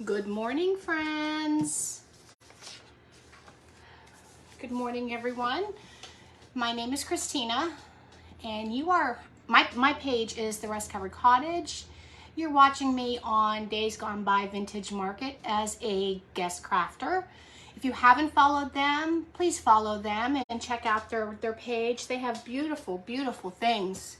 Good morning, friends. Good morning, everyone. My name is Christina, and my page is The Rust Covered Cottage. You're watching me on Days Gone By Vintage Market as a guest crafter. If you haven't followed them, please follow them and check out their page. They have beautiful, beautiful things.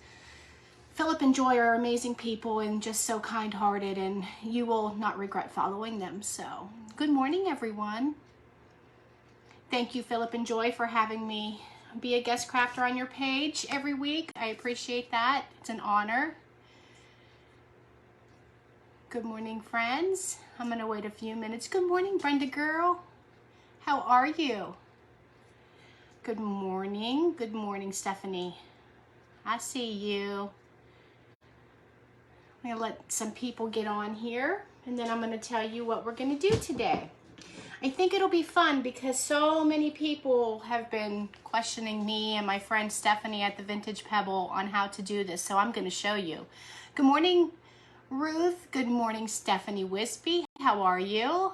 Philip and Joy are amazing people and just so kind-hearted, and you will not regret following them. So, good morning, everyone. Thank you, Philip and Joy, for having me be a guest crafter on your page every week. I appreciate that. It's an honor. Good morning, friends. I'm going to wait a few minutes. Good morning, Brenda girl. How are you? Good morning. Good morning, Stephanie. I see you. I'm going to let some people get on here, and then I'm going to tell you what we're going to do today. I think it'll be fun because so many people have been questioning me and my friend Stephanie at the Vintage Pebble on how to do this, so I'm going to show you. Good morning, Ruth. Good morning, Stephanie Wispy. How are you?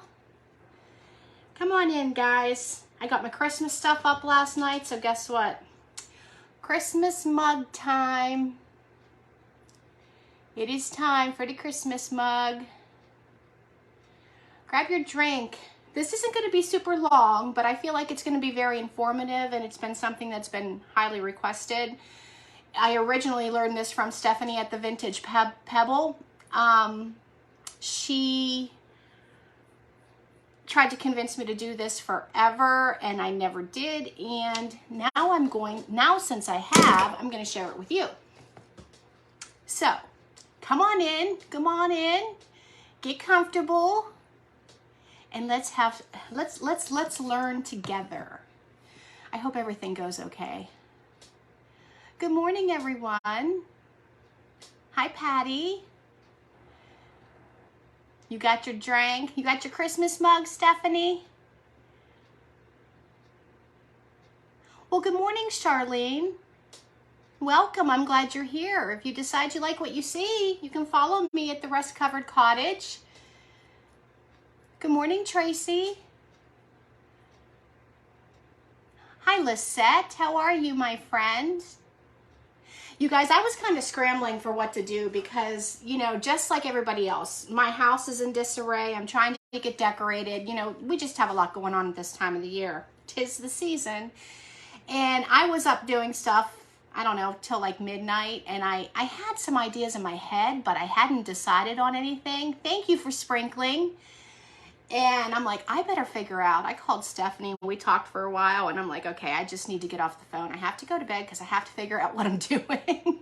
Come on in, guys. I got my Christmas stuff up last night, so guess what? Christmas mug time. It is time for the Christmas mug. Grab your drink. This isn't going to be super long, but I feel like it's going to be very informative, and it's been something that's been highly requested. I originally learned this from Stephanie at the Vintage Pebble. She tried to convince me to do this forever, and I never did. And now since I have, I'm going to share it with you. So, come on in, get comfortable, and let's learn together. I hope everything goes okay. Good morning, everyone. Hi, Patty. You got your drink? You got your Christmas mug, Stephanie? Well, good morning, Charlene. Welcome. I'm glad you're here. If you decide you like what you see, you can follow me at the Rust Covered Cottage. Good morning, Tracy. Hi, Lisette. How are you, my friend? You guys, I was kind of scrambling for what to do because, just like everybody else, my house is in disarray. I'm trying to get decorated. We just have a lot going on at this time of the year. 'Tis the season. And I was up doing stuff, I don't know, till like midnight. And I had some ideas in my head, but I hadn't decided on anything. Thank you for sprinkling. And I'm like, I better figure out. I called Stephanie. We talked for a while, and I'm like, okay, I just need to get off the phone. I have to go to bed because I have to figure out what I'm doing.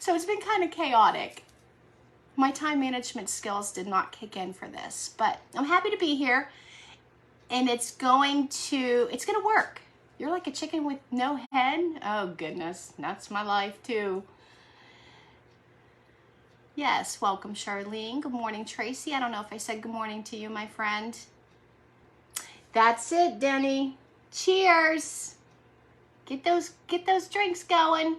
So it's been kind of chaotic. My time management skills did not kick in for this, but I'm happy to be here, and it's going to work. You're like a chicken with no head? Oh, goodness. That's my life, too. Yes, welcome, Charlene. Good morning, Tracy. I don't know if I said good morning to you, my friend. That's it, Denny. Cheers. Get those drinks going.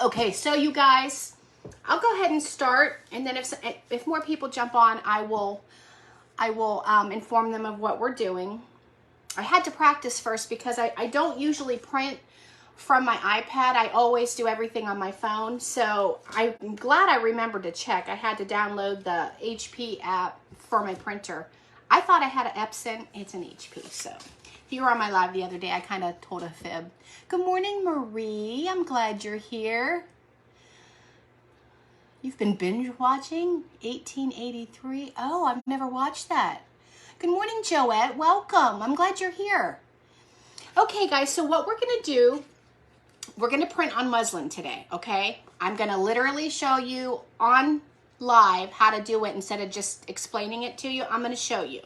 Okay, so you guys, I'll go ahead and start, and then if more people jump on, I will inform them of what we're doing. I had to practice first because I don't usually print from my iPad. I always do everything on my phone, so I'm glad I remembered to check. I had to download the HP app for my printer. I thought I had an Epson. It's an HP. So if you were on my live the other day, I kind of told a fib. Good morning, Marie. I'm glad you're here. You've been binge watching 1883. Oh, I've never watched that. Good morning, Joette. Welcome. I'm glad you're here. Okay, guys, so what we're going to do, we're going to print on muslin today, okay? I'm going to literally show you on live how to do it instead of just explaining it to you. I'm going to show you.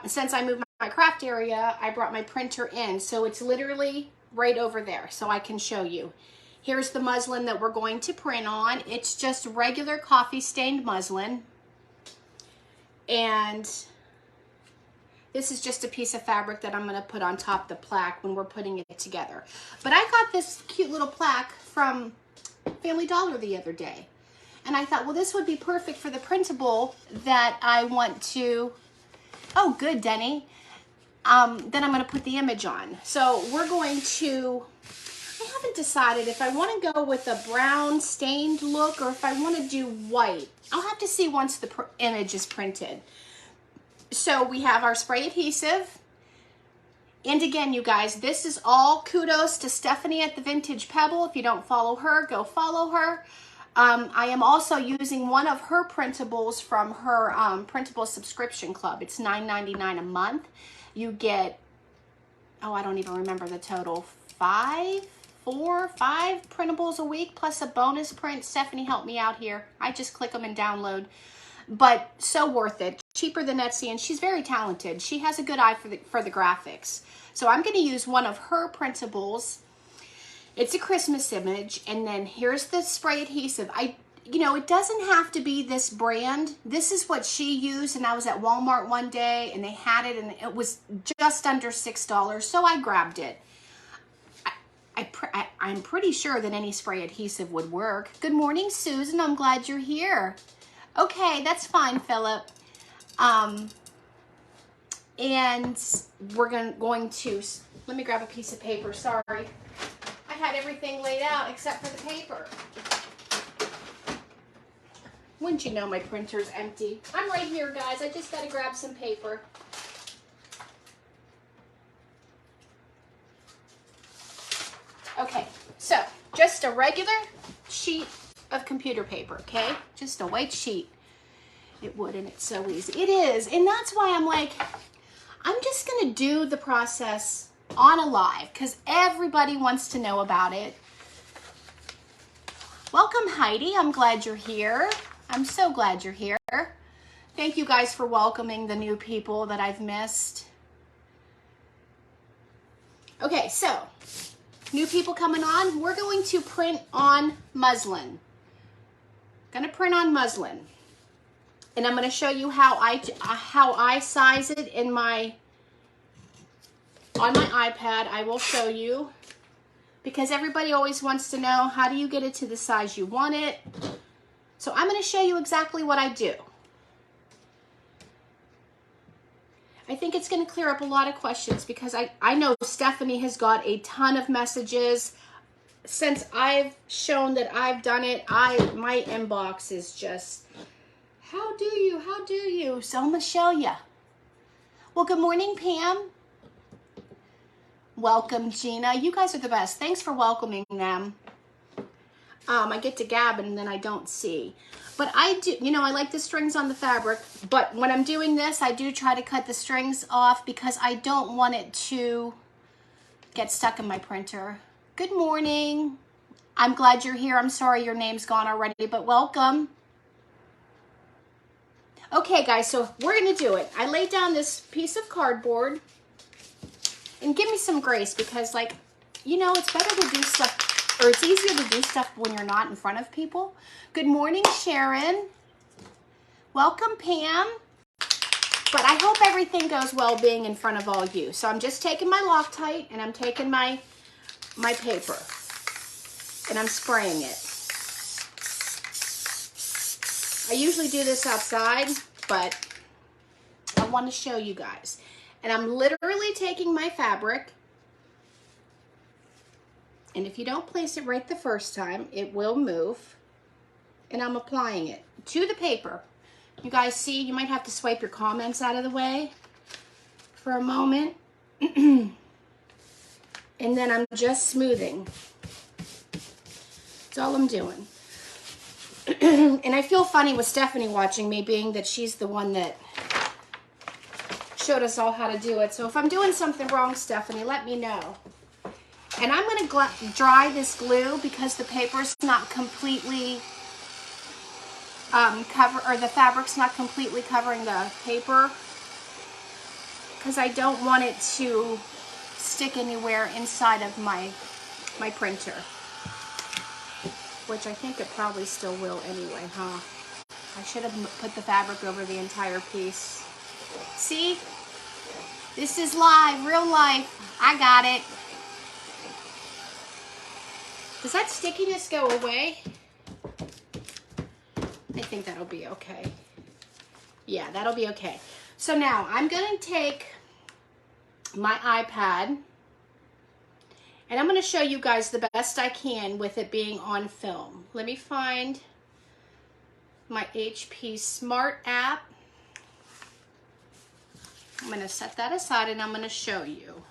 Since I moved my craft area, I brought my printer in, so it's literally right over there, so I can show you. Here's the muslin that we're going to print on. It's just regular coffee stained muslin, and this is just a piece of fabric that I'm going to put on top of the plaque when we're putting it together. But I got this cute little plaque from Family Dollar the other day. And I thought, well, this would be perfect for the printable that I want to, oh, good, Denny. Then I'm going to put the image on. So we're going to, I haven't decided if I want to go with a brown stained look or if I want to do white. I'll have to see once the image is printed. So we have our spray adhesive. And again, you guys, this is all kudos to Stephanie at the Vintage Pebble. If you don't follow her, go follow her. I am also using one of her printables from her printable subscription club. It's $9.99 a month. You get, oh, I don't even remember the total, 5 printables a week plus a bonus print. Stephanie helped me out here. I just click them and download. But so worth it. Cheaper than Etsy, and she's very talented. She has a good eye for the graphics. So I'm going to use one of her printables. It's a Christmas image, and then here's the spray adhesive. You know, it doesn't have to be this brand. This is what she used, and I was at Walmart one day, and they had it, and it was just under $6, so I grabbed it. I'm pretty sure that any spray adhesive would work. Good morning, Susan. I'm glad you're here. Okay, that's fine, Philip. And we're going to, let me grab a piece of paper, sorry. I had everything laid out except for the paper. Wouldn't you know my printer's empty? I'm right here, guys. I just got to grab some paper. Okay, so just a regular sheet of computer paper, okay? Just a white sheet. It would, and it's so easy. It is, and that's why I'm like, I'm just gonna do the process on a live because everybody wants to know about it. Welcome, Heidi. I'm glad you're here. I'm so glad you're here. Thank you guys for welcoming the new people that I've missed. Okay, so new people coming on. We're going to print on muslin. Gonna print on muslin. And I'm going to show you how I size it on my iPad. I will show you because everybody always wants to know, how do you get it to the size you want it? So I'm going to show you exactly what I do. I think it's going to clear up a lot of questions because I know Stephanie has got a ton of messages. Since I've shown that I've done it, my inbox is just... How do you? So I'm going to show you. Well, good morning, Pam. Welcome, Gina. You guys are the best. Thanks for welcoming them. I get to gab and then I don't see. But I do, you know, I like the strings on the fabric. But when I'm doing this, I do try to cut the strings off because I don't want it to get stuck in my printer. Good morning. I'm glad you're here. I'm sorry your name's gone already, but welcome. Okay, guys, so we're going to do it. I laid down this piece of cardboard. And give me some grace because, like, you know, it's better to do stuff, or it's easier to do stuff when you're not in front of people. Good morning, Sharon. Welcome, Pam. But I hope everything goes well being in front of all you. So I'm just taking my Loctite and I'm taking my paper. And I'm spraying it. I usually do this outside, but I want to show you guys. And I'm literally taking my fabric, and if you don't place it right the first time, it will move, and I'm applying it to the paper. You guys see, you might have to swipe your comments out of the way for a moment. And then I'm just smoothing. That's all I'm doing. And I feel funny with Stephanie watching me, being that she's the one that showed us all how to do it. So if I'm doing something wrong, Stephanie, let me know. And I'm going to dry this glue because the paper's not completely the fabric's not completely covering the paper, because I don't want it to stick anywhere inside of my printer. Which I think it probably still will anyway, huh? I should have put the fabric over the entire piece. See? This is live, real life. I got it. Does that stickiness go away? I think that'll be okay. Yeah, that'll be okay. So now I'm going to take my iPad and I'm going to show you guys the best I can with it being on film. Let me find my HP Smart app. I'm going to set that aside and I'm going to show you.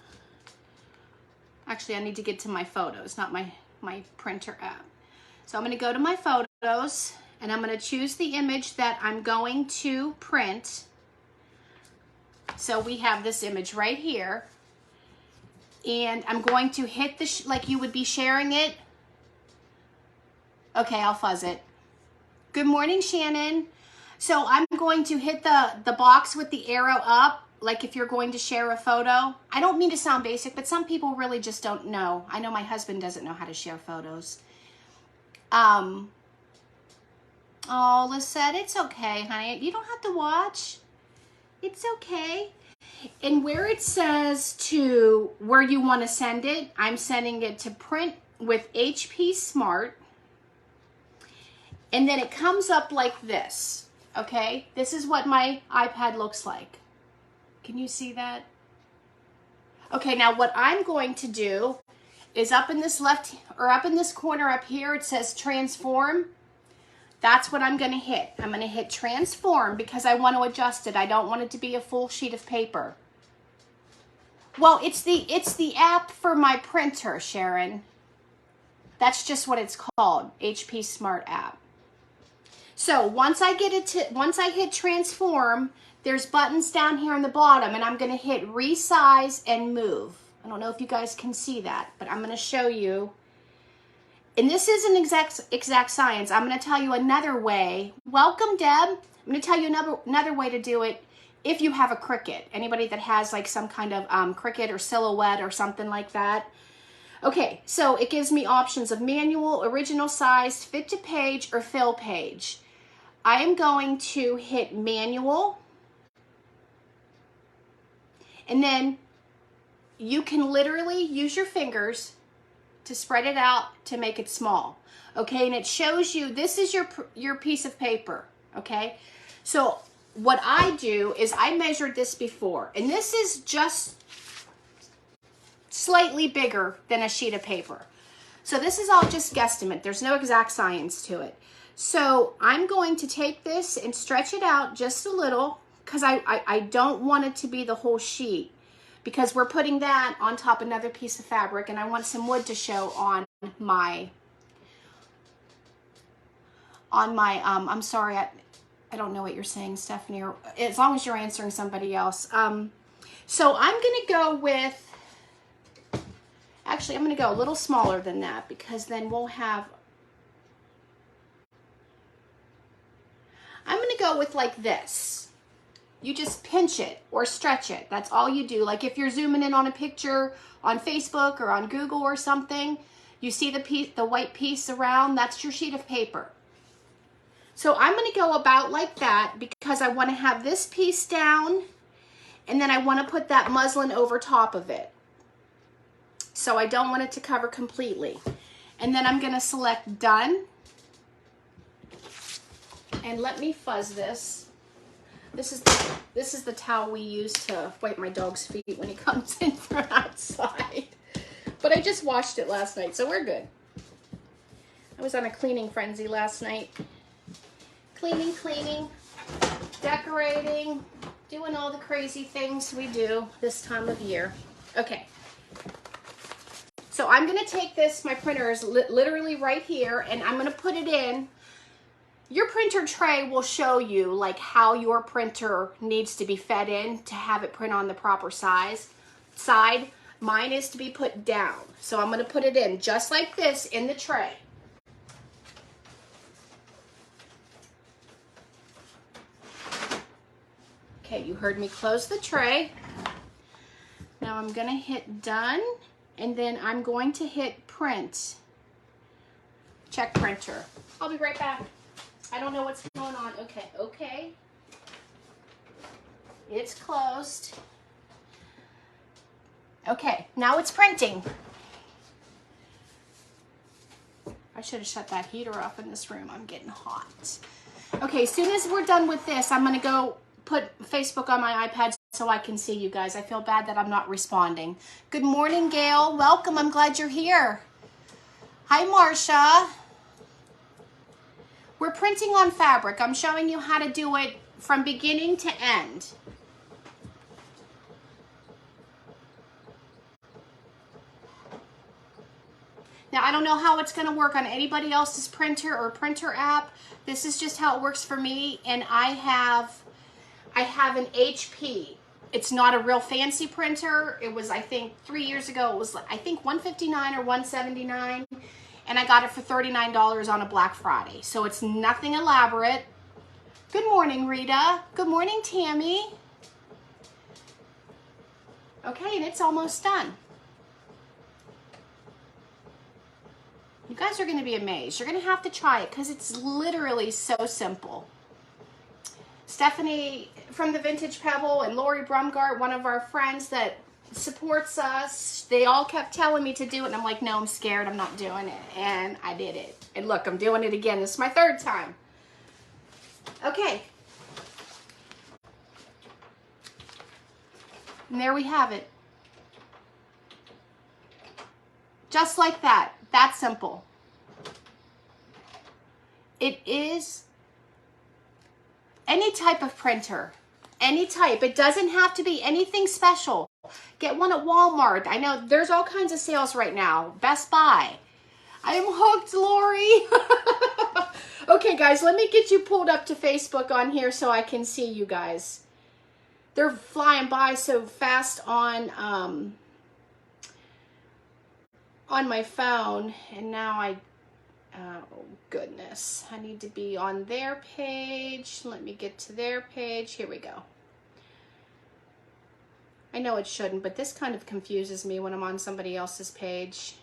Actually, I need to get to my photos, not my printer app. So I'm going to go to my photos and I'm going to choose the image that I'm going to print. So we have this image right here. And I'm going to hit the, like you would be sharing it. Okay, I'll fuzz it. Good morning, Shannon. So I'm going to hit the box with the arrow up, like if you're going to share a photo. I don't mean to sound basic, but some people really just don't know. I know my husband doesn't know how to share photos. Oh, Lisette, it's okay, honey. You don't have to watch. It's okay. And where it says to where you want to send it, I'm sending it to print with HP Smart. And then it comes up like this, okay? This is what my iPad looks like. Can you see that? Okay, now what I'm going to do is up in this corner up here, it says transform. That's what I'm going to hit. I'm going to hit transform because I want to adjust it. I don't want it to be a full sheet of paper. Well, it's the app for my printer, Sharon. That's just what it's called, HP Smart app. So once I hit transform, there's buttons down here on the bottom and I'm going to hit resize and move. I don't know if you guys can see that, but I'm going to show you. And this isn't exact science. I'm going to tell you another way. Welcome, Deb. I'm going to tell you another way to do it if you have a Cricut. Anybody that has like some kind of Cricut or Silhouette or something like that. Okay, so it gives me options of manual, original size, fit to page, or fill page. I am going to hit manual. And then you can literally use your fingers to spread it out to make it small. Okay, and it shows you, this is your piece of paper. Okay, so what I do is I measured this before, and this is just slightly bigger than a sheet of paper. So this is all just guesstimate. There's no exact science to it. So I'm going to take this and stretch it out just a little because I don't want it to be the whole sheet, because we're putting that on top of another piece of fabric and I want some wood to show on my I'm sorry, I don't know what you're saying, Stephanie, or as long as you're answering somebody else. So I'm gonna go with, actually I'm gonna go a little smaller than that because then we'll have, I'm gonna go with like this. You just pinch it or stretch it. That's all you do. Like if you're zooming in on a picture on Facebook or on Google or something, you see the white piece around, that's your sheet of paper. So I'm going to go about like that because I want to have this piece down and then I want to put that muslin over top of it. So I don't want it to cover completely. And then I'm going to select done. And let me fuzz this. This is the towel we use to wipe my dog's feet when he comes in from outside. But I just washed it last night, so we're good. I was on a cleaning frenzy last night. Cleaning, decorating, doing all the crazy things we do this time of year. Okay. So I'm going to take this, my printer is literally right here, and I'm going to put it in. Your printer tray will show you like how your printer needs to be fed in to have it print on the proper side. Mine is to be put down. So I'm going to put it in just like this in the tray. Okay, you heard me close the tray. Now I'm going to hit done, and then I'm going to hit print. Check printer. I'll be right back. I don't know what's going on. Okay. It's closed. Okay, now it's printing. I should have shut that heater off in this room. I'm getting hot. Okay, as soon as we're done with this, I'm going to go put Facebook on my iPad so I can see you guys. I feel bad that I'm not responding. Good morning, Gail. Welcome. I'm glad you're here. Hi, Marcia. We're printing on fabric. I'm showing you how to do it from beginning to end. Now, I don't know how it's going to work on anybody else's printer or printer app. This is just how it works for me, and I have an HP. It's not a real fancy printer. It was, I think, 3 years ago. It was, I think, $159 or $179, and I got it for $39 on a Black Friday. So it's nothing elaborate. Good morning, Rita. Good morning, Tammy. Okay, and it's almost done. You guys are going to be amazed. You're going to have to try it because it's literally so simple. Stephanie from the Vintage Pebble and Lori Brumgart, one of our friends that supports us, they all kept telling me to do it. And I'm like, no, I'm scared. I'm not doing it. And I did it. And look, I'm doing it again. This is my third time. Okay. And there we have it. Just like that. That simple. It is any type of printer, any type. It doesn't have to be anything special. Get one at Walmart. I know there's all kinds of sales right now. Best Buy. I am hooked, Lori. Okay, guys, let me get you pulled up to Facebook on here so I can see you guys. They're flying by so fast on my phone, and now oh goodness, I need to be on their page. Let me get to their page. Here we go. I know it shouldn't, but this kind of confuses me when I'm on somebody else's page.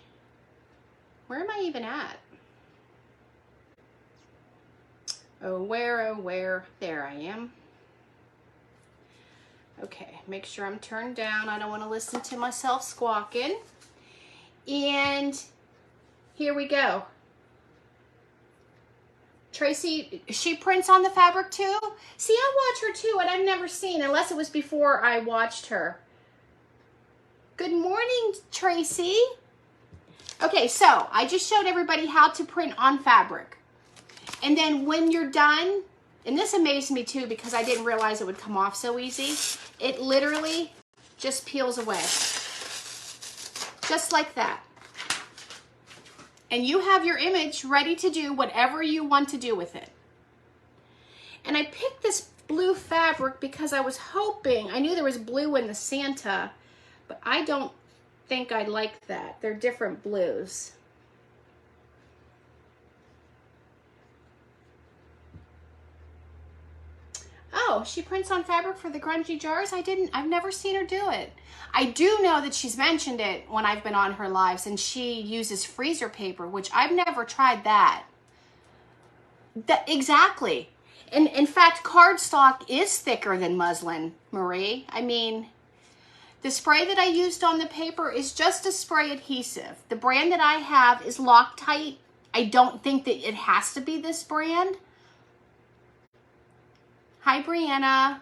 Where am I even at? Oh, where? There I am. Okay, make sure I'm turned down. I don't want to listen to myself squawking. And here we go. Tracy, she prints on the fabric too? See, I watch her too, and I've never seen, unless it was before I watched her. Good morning, Tracy. Okay, so I just showed everybody how to print on fabric. And then when you're done, and this amazed me too because I didn't realize it would come off so easy, it literally just peels away. Just like that. And you have your image ready to do whatever you want to do with it. And I picked this blue fabric because I was hoping, I knew there was blue in the Santa, but I don't think I like that. They're different blues. Oh, she prints on fabric for the grungy jars? I've never seen her do it. I do know that she's mentioned it when I've been on her lives, and she uses freezer paper, which I've never tried that. Exactly. And in fact, cardstock is thicker than muslin, Marie. I mean, the spray that I used on the paper is just a spray adhesive. The brand that I have is Loctite. I don't think that it has to be this brand. Hi, Brianna.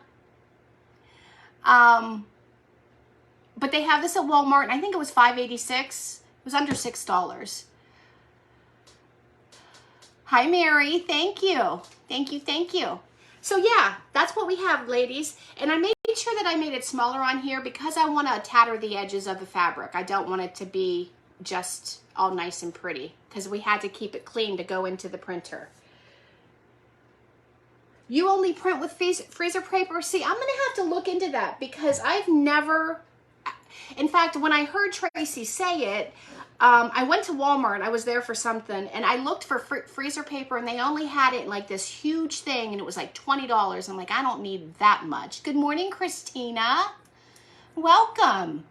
But they have this at Walmart, and I think it was $5.86. It was under $6. Hi, Mary. Thank you. Thank you. So yeah, that's what we have, ladies. And I made sure that I made it smaller on here because I want to tatter the edges of the fabric. I don't want it to be just all nice and pretty because we had to keep it clean to go into the printer. You only print with freezer paper? See, I'm going to have to look into that because I've never, in fact, when I heard Tracy say it, I went to Walmart. I was there for something, and I looked for freezer paper, and they only had it in like this huge thing, and it was like $20. I'm like, I don't need that much. Good morning, Christina. Welcome.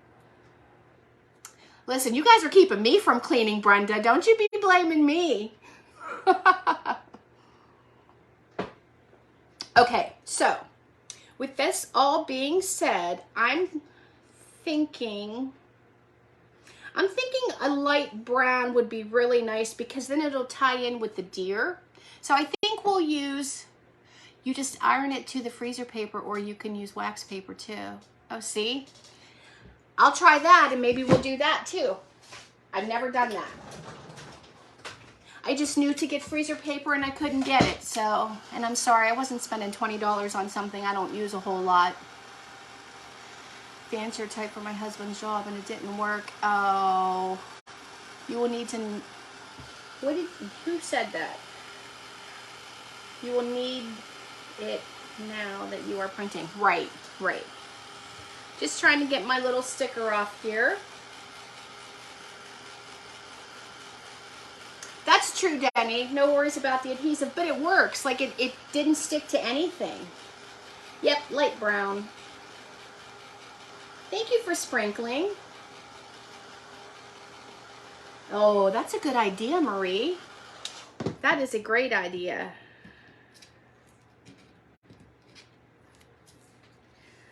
Listen, you guys are keeping me from cleaning, Brenda. Don't you be blaming me. Okay, so with this all being said, I'm thinking I'm thinking a light brown would be really nice because then it'll tie in with the deer. So I think we'll use, you just iron it to the freezer paper, or you can use wax paper too. Oh, see? I'll try that, and maybe we'll do that too. I've never done that. I just knew to get freezer paper and I couldn't get it, so, and I'm sorry, I wasn't spending $20 on something I don't use a whole lot. Fancier type for my husband's job and it didn't work. Oh, you will need to, who said that? You will need it now that you are printing. Right, right. Just trying to get my little sticker off here. That's true, Denny. No worries about the adhesive, but it works. Like it didn't stick to anything. Yep, light brown. Thank you for sprinkling. Oh, that's a good idea, Marie. That is a great idea.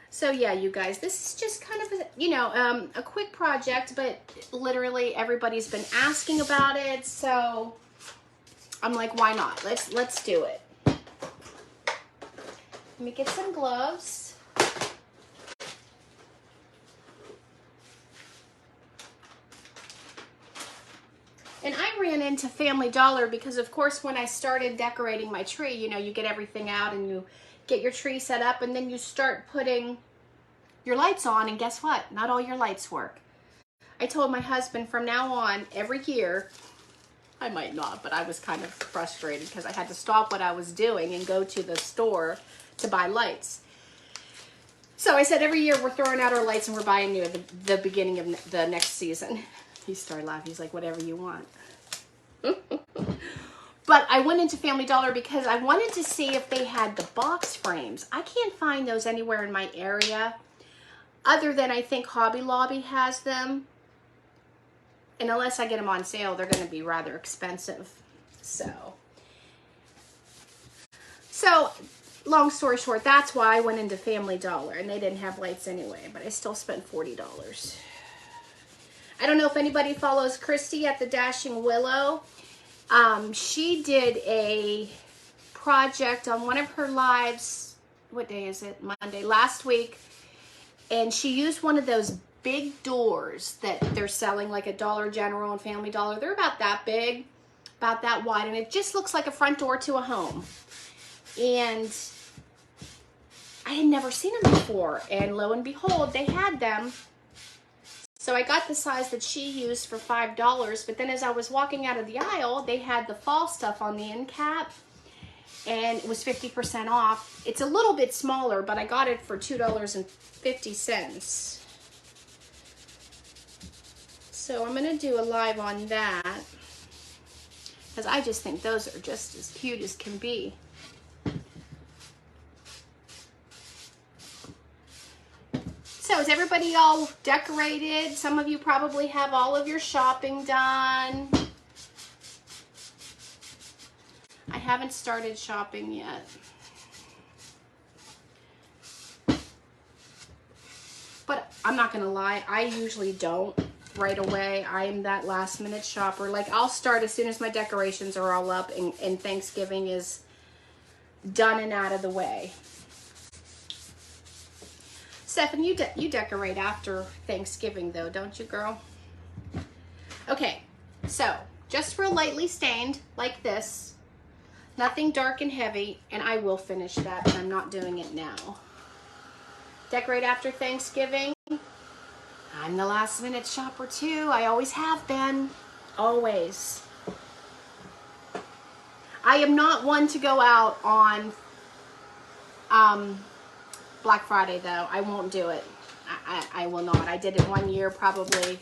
So yeah, you guys, this is just kind of a, you know, a quick project, but literally everybody's been asking about it, so I'm like, why not? Let's do it. Let me get some gloves. And I ran into Family Dollar because, of course, when I started decorating my tree, you know, you get everything out and you get your tree set up, and then you start putting your lights on, and guess what? Not all your lights work. I told my husband from now on, every year, I might not, but I was kind of frustrated because I had to stop what I was doing and go to the store to buy lights. So I said, every year we're throwing out our lights and we're buying new at the beginning of the next season. He started laughing. He's like, whatever you want. But I went into Family Dollar because I wanted to see if they had the box frames. I can't find those anywhere in my area, other than I think Hobby Lobby has them. And unless I get them on sale, they're going to be rather expensive. So, long story short, that's why I went into Family Dollar, and they didn't have lights anyway, but I still spent $40. I don't know if anybody follows Christy at the Dashing Willow. She did a project on one of her lives. What day is it? Monday, last week. And she used one of those big doors that they're selling like at Dollar General and Family Dollar. They're about that big, about that wide, and it just looks like a front door to a home. And I had never seen them before, and lo and behold, they had them. So I got the size that she used for $5, but then as I was walking out of the aisle, they had the fall stuff on the end cap, and it was 50% off. It's a little bit smaller, but I got it for $2.50. So I'm gonna do a live on that, because I just think those are just as cute as can be. So is everybody all decorated? Some of you probably have all of your shopping done. I haven't started shopping yet. But I'm not gonna lie, I usually don't right away. I'm that last minute shopper. Like, I'll start as soon as my decorations are all up and Thanksgiving is done and out of the way. Stephan, you decorate after Thanksgiving though, don't you, girl? Okay, so just real lightly stained like this. Nothing dark and heavy, and I will finish that, but I'm not doing it now. Decorate after Thanksgiving. I'm the last minute shopper too. I always have been. Always. I am not one to go out on Black Friday though. I won't do it. I will not. I did it one year, probably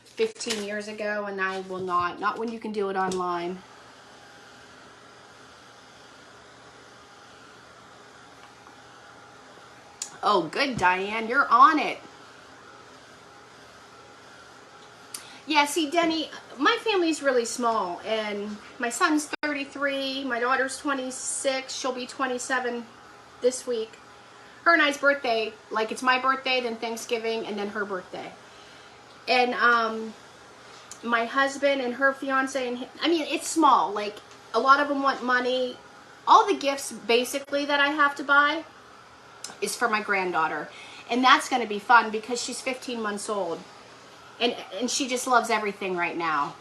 15 years ago, and I will not. Not when you can do it online. Oh, good, Diane. You're on it. Yeah, see, Denny, my family's really small, and my son's 33, my daughter's 26, she'll be 27 this week. Her and I's birthday, like it's my birthday, then Thanksgiving, and then her birthday. And my husband and her fiance, and I mean, it's small. Like, a lot of them want money. All the gifts basically that I have to buy is for my granddaughter, and that's going to be fun because she's 15 months old, and she just loves everything right now.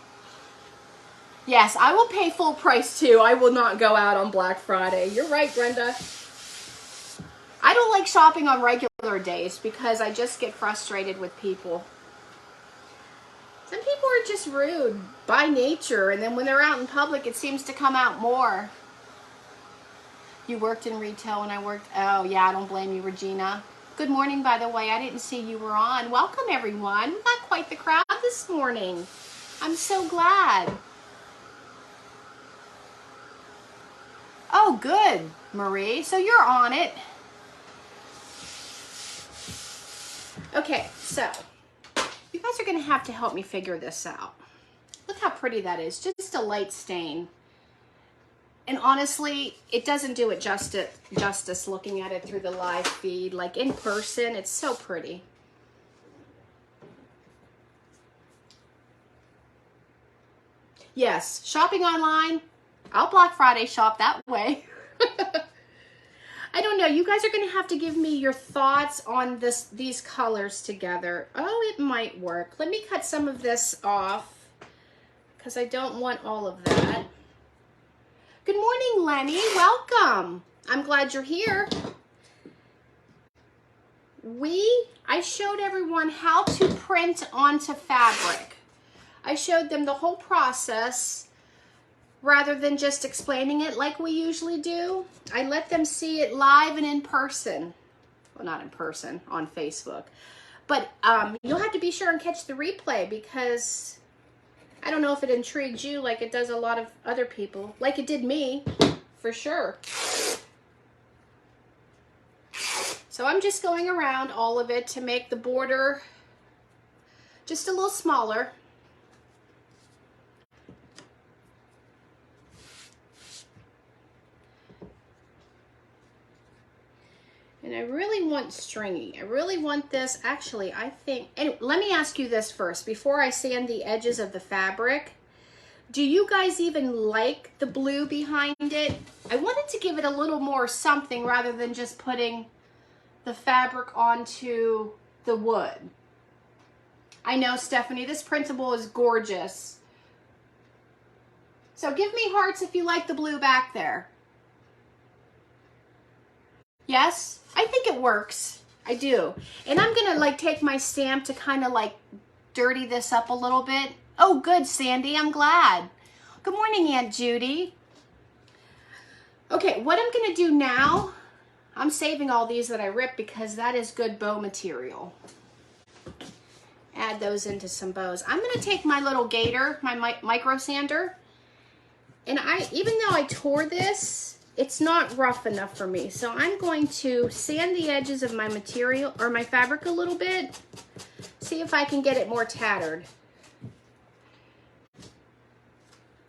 Yes, I will pay full price too. I will not go out on Black Friday. You're right, Brenda. I don't like shopping on regular days because I just get frustrated with people. Some people are just rude by nature, and then when they're out in public, it seems to come out more. You worked in retail and I worked, oh yeah, I don't blame you, Regina. Good morning, by the way. I didn't see you were on. Welcome, everyone. We've got quite the crowd this morning. I'm so glad. Oh, good, Marie. So you're on it. Okay, so you guys are going to have to help me figure this out. Look how pretty that is. Just a light stain. And honestly, it doesn't do it justice looking at it through the live feed. Like in person, it's so pretty. Yes, shopping online. I'll Black Friday shop that way. I don't know. You guys are going to have to give me your thoughts on these colors together. Oh, it might work. Let me cut some of this off because I don't want all of that. Good morning, Lenny. Welcome. I'm glad you're here. I showed everyone how to print onto fabric. I showed them the whole process rather than just explaining it like we usually do. I let them see it live and in person. Well, not in person, on Facebook. But you'll have to be sure and catch the replay because I don't know if it intrigued you like it does a lot of other people. Like it did me, for sure. So I'm just going around all of it to make the border just a little smaller. And I really want stringy. I really want this. Actually, I think, and let me ask you this first before I sand the edges of the fabric. Do you guys even like the blue behind it? I wanted to give it a little more something rather than just putting the fabric onto the wood. I know, Stephanie, this printable is gorgeous. So give me hearts if you like the blue back there. Yes, I think it works. I do. And I'm gonna like take my stamp to kind of like dirty this up a little bit. Oh, good, Sandy, I'm glad. Good morning, Aunt Judy. Okay, what I'm gonna do now, I'm saving all these that I ripped because that is good bow material. Add those into some bows. I'm gonna take my little gator, my micro sander, and even though I tore this, it's not rough enough for me. So I'm going to sand the edges of my material or my fabric a little bit. See if I can get it more tattered.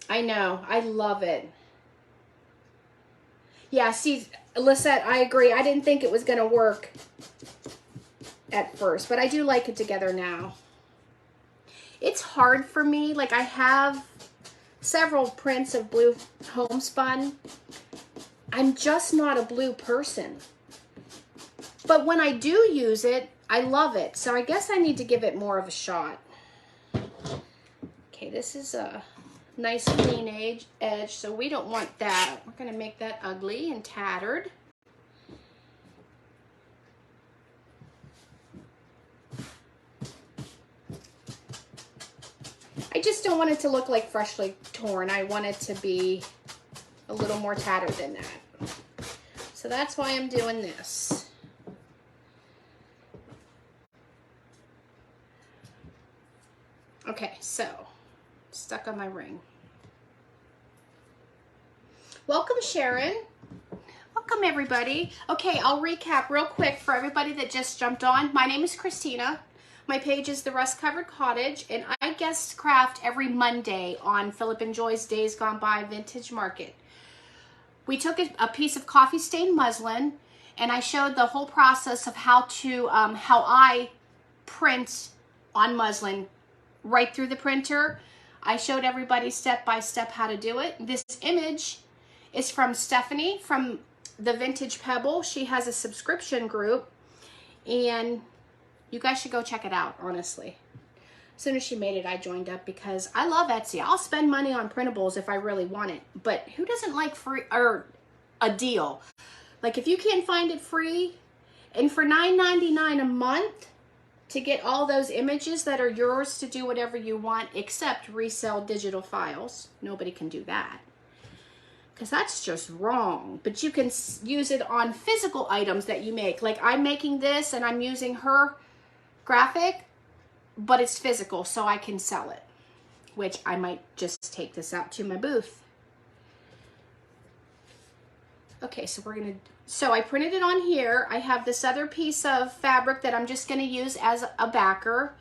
I know, I love it. Yeah, see, Lisette, I agree. I didn't think it was gonna work at first, but I do like it together now. It's hard for me. Like I have several prints of blue homespun. I'm just not a blue person. But when I do use it, I love it. So I guess I need to give it more of a shot. Okay, this is a nice clean edge, so we don't want that. We're gonna make that ugly and tattered. I just don't want it to look like freshly torn. I want it to be a little more tattered than that. So that's why I'm doing this. Okay, so stuck on my ring. Welcome, Sharon. Welcome, everybody. Okay, I'll recap real quick for everybody that just jumped on. My name is Christina. My page is The Rust Covered Cottage, and I guest craft every Monday on Philip and Joy's Days Gone By Vintage Market. We took a piece of coffee stained muslin, and I showed the whole process of how I print on muslin right through the printer. I showed everybody step by step how to do it. This image is from Stephanie from the Vintage Pebble. She has a subscription group, and you guys should go check it out, honestly. As soon as she made it, I joined up because I love Etsy. I'll spend money on printables if I really want it, but who doesn't like free or a deal? Like if you can't find it free, and for $9.99 a month to get all those images that are yours to do whatever you want except resell digital files. Nobody can do that because that's just wrong. But you can use it on physical items that you make. Like I'm making this and I'm using her graphic, but it's physical, so I can sell it, which I might just take this out to my booth. Okay, so I printed it on here. I have this other piece of fabric that I'm just gonna use as a backer.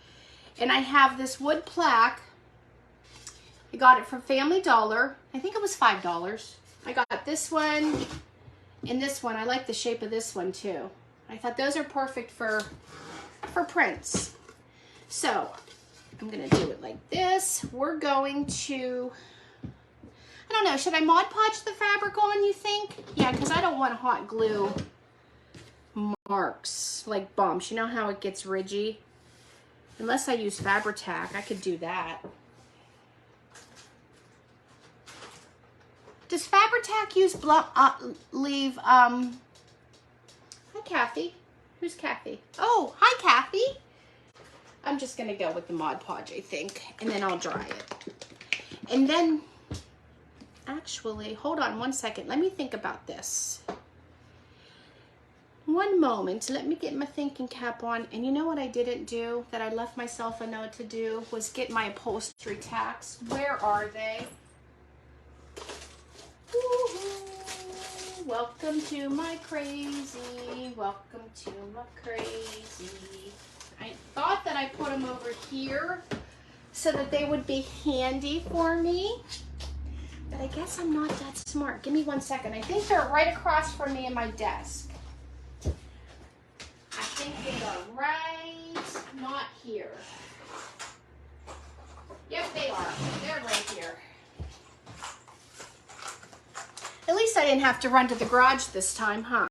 And I have this wood plaque. I got it from Family Dollar. I think it was $5. I got this one and this one. I like the shape of this one too. I thought those are perfect for prints. So I'm gonna do it like this. We're going to, I don't know, should I Mod Podge the fabric on, you think? Yeah, because I don't want hot glue marks, like bumps. You know how it gets ridgy? Unless I use Fabri-Tac, I could do that. Does Fabri-Tac leave, hi Kathy. Who's Kathy? Oh, hi Kathy. I'm just gonna go with the Mod Podge, I think, and then I'll dry it. And then, actually, hold on one second. Let me think about this. One moment. Let me get my thinking cap on. And you know what I didn't do that I left myself a note to do was get my upholstery tacks. Where are they? Woo-hoo. Welcome to my crazy. Welcome to my crazy. I thought that I put them over here so that they would be handy for me. But I guess I'm not that smart. Give me 1 second. I think they're right across from me in my desk. I think they are right, not here. Yep, they are. They're right here. At least I didn't have to run to the garage this time, huh?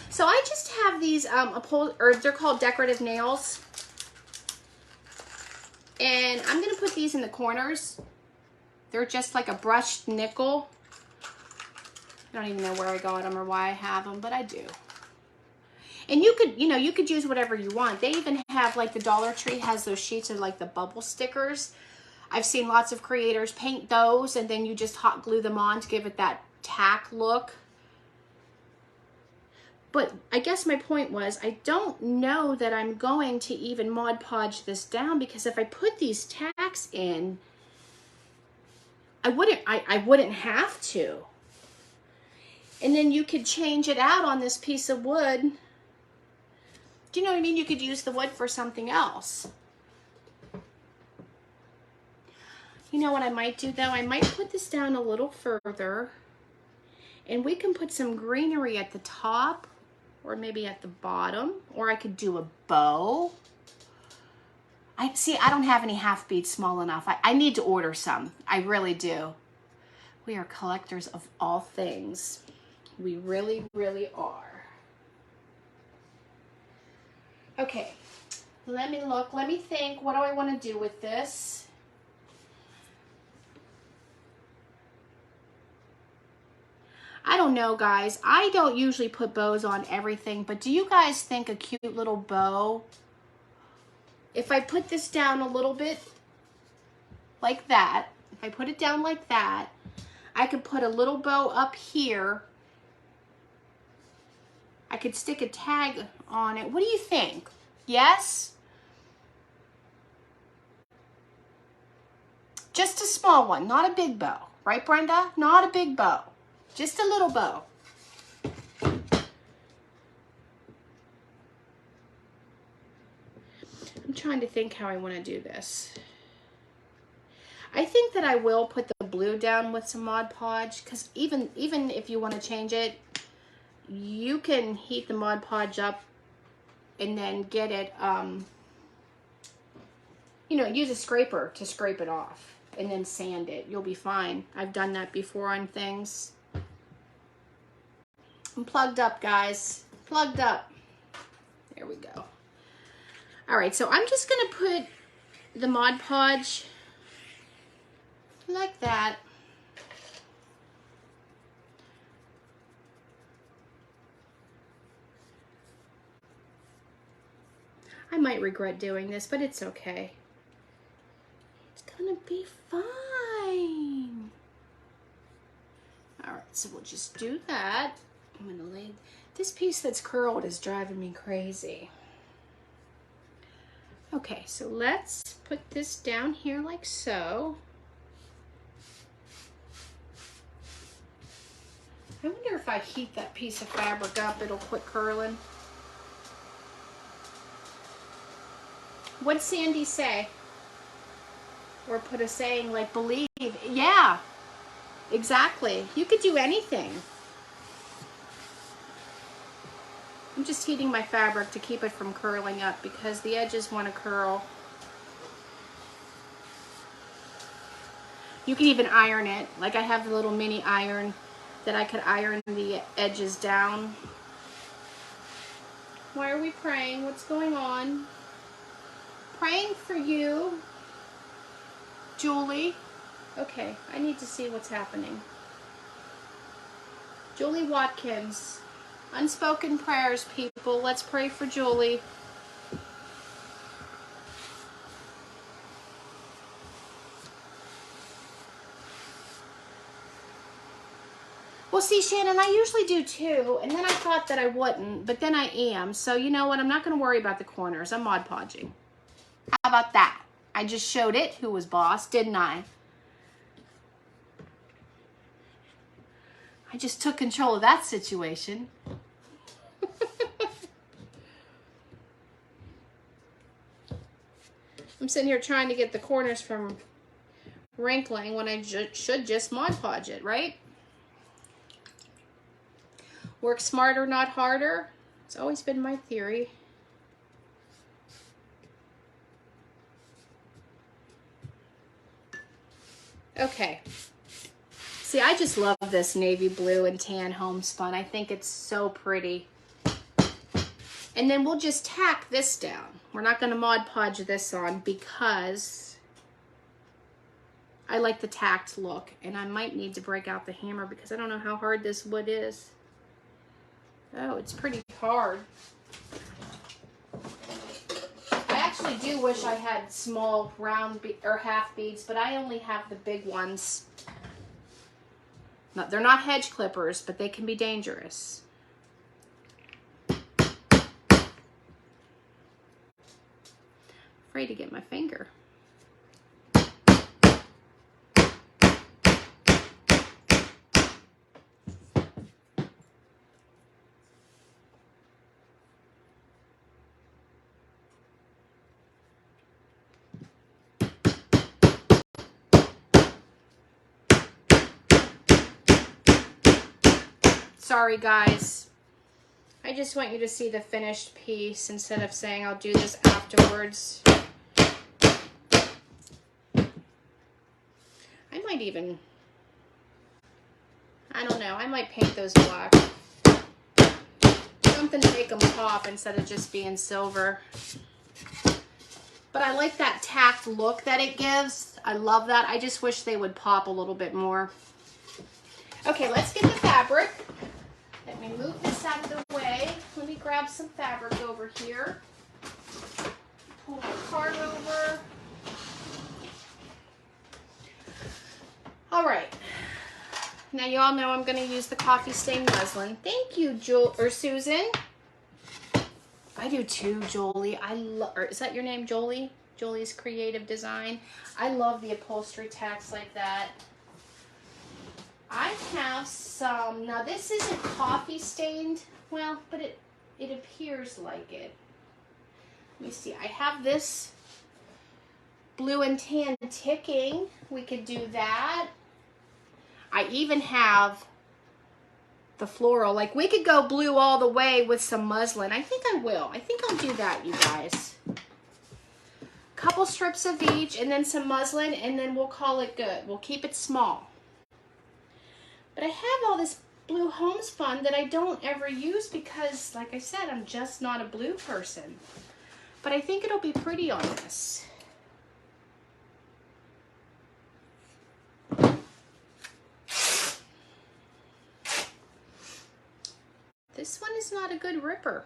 So I just have these, they're called decorative nails. And I'm going to put these in the corners. They're just like a brushed nickel. I don't even know where I got them or why I have them, but I do. And you could, you could use whatever you want. They even have, like the Dollar Tree has those sheets of like the bubble stickers. I've seen lots of creators paint those and then you just hot glue them on to give it that tack look. But I guess my point was, I don't know that I'm going to even Mod Podge this down because if I put these tacks in, I wouldn't have to. And then you could change it out on this piece of wood. Do you know what I mean? You could use the wood for something else. You know what I might do though? I might put this down a little further and we can put some greenery at the top or maybe at the bottom, or I could do a bow. I don't have any half beads small enough. I need to order some. I really do. We are collectors of all things. We really, really are. Okay, let me look. Let me think. What do I want to do with this? I don't know, guys. I don't usually put bows on everything, but do you guys think a cute little bow, if I put this down a little bit like that, if I put it down like that, I could put a little bow up here. I could stick a tag on it. What do you think? Yes? Just a small one, not a big bow. Right, Brenda? Not a big bow. Just a little bow. I'm trying to think how I want to do this. I think that I will put the blue down with some Mod Podge because even if you want to change it, you can heat the Mod Podge up and then get it You know, use a scraper to scrape it off and then sand it. You'll be fine. I've done that before on things. I'm plugged up, guys. Plugged up. There we go. All right, so I'm just gonna put the Mod Podge like that. I might regret doing this, but it's okay. It's gonna be fine. All right, so we'll just do that. I'm gonna lay, this piece that's curled is driving me crazy. Okay, so let's put this down here like so. I wonder if I heat that piece of fabric up, it'll quit curling. What'd Sandy say? Or put a saying like believe. Yeah, exactly. You could do anything. I'm just heating my fabric to keep it from curling up because the edges want to curl. You can even iron it. Like I have the little mini iron that I could iron the edges down. Why are we praying? What's going on? Praying for you, Julie. Okay, I need to see what's happening. Julie Watkins. Unspoken prayers, people. Let's pray for Julie. Well, see, Shannon, I usually do too, and then I thought that I wouldn't, but then I am. So you know what? I'm not going to worry about the corners. I'm Mod Podging. How about that? I just showed it who was boss, didn't I? I just took control of that situation. I'm sitting here trying to get the corners from wrinkling when I should just Mod Podge it, right? Work smarter, not harder. It's always been my theory. Okay. See, I just love this navy blue and tan homespun. I think it's so pretty. And then we'll just tack this down. We're not going to Mod Podge this on because I like the tacked look. And I might need to break out the hammer because I don't know how hard this wood is. Oh, it's pretty hard. I actually do wish I had small round or half beads, but I only have the big ones. They're not hedge clippers, but they can be dangerous. Afraid to get my finger. Sorry, guys. I just want you to see the finished piece instead of saying I'll do this afterwards. I might even, I don't know, I might paint those black. Something to make them pop instead of just being silver. But I like that tacked look that it gives. I love that. I just wish they would pop a little bit more. Okay, let's get the fabric. Let me move this out of the way. Let me grab some fabric over here. Pull my card over. All right. Now you all know I'm going to use the coffee stained muslin. Thank you, Susan. I do too, Jolie. Is that your name, Jolie? Jolie's Creative Design. I love the upholstery tacks like that. I have some, now this isn't coffee stained, well, but it appears like it. Let me see, I have this blue and tan ticking. We could do that. I even have the floral. Like we could go blue all the way with some muslin. I think I will. I think I'll do that, you guys. couple strips of each and then some muslin, and then we'll call it good. We'll keep it small. But I have all this blue homespun that I don't ever use because, like I said, I'm just not a blue person. But I think it'll be pretty on this. This one is not a good ripper.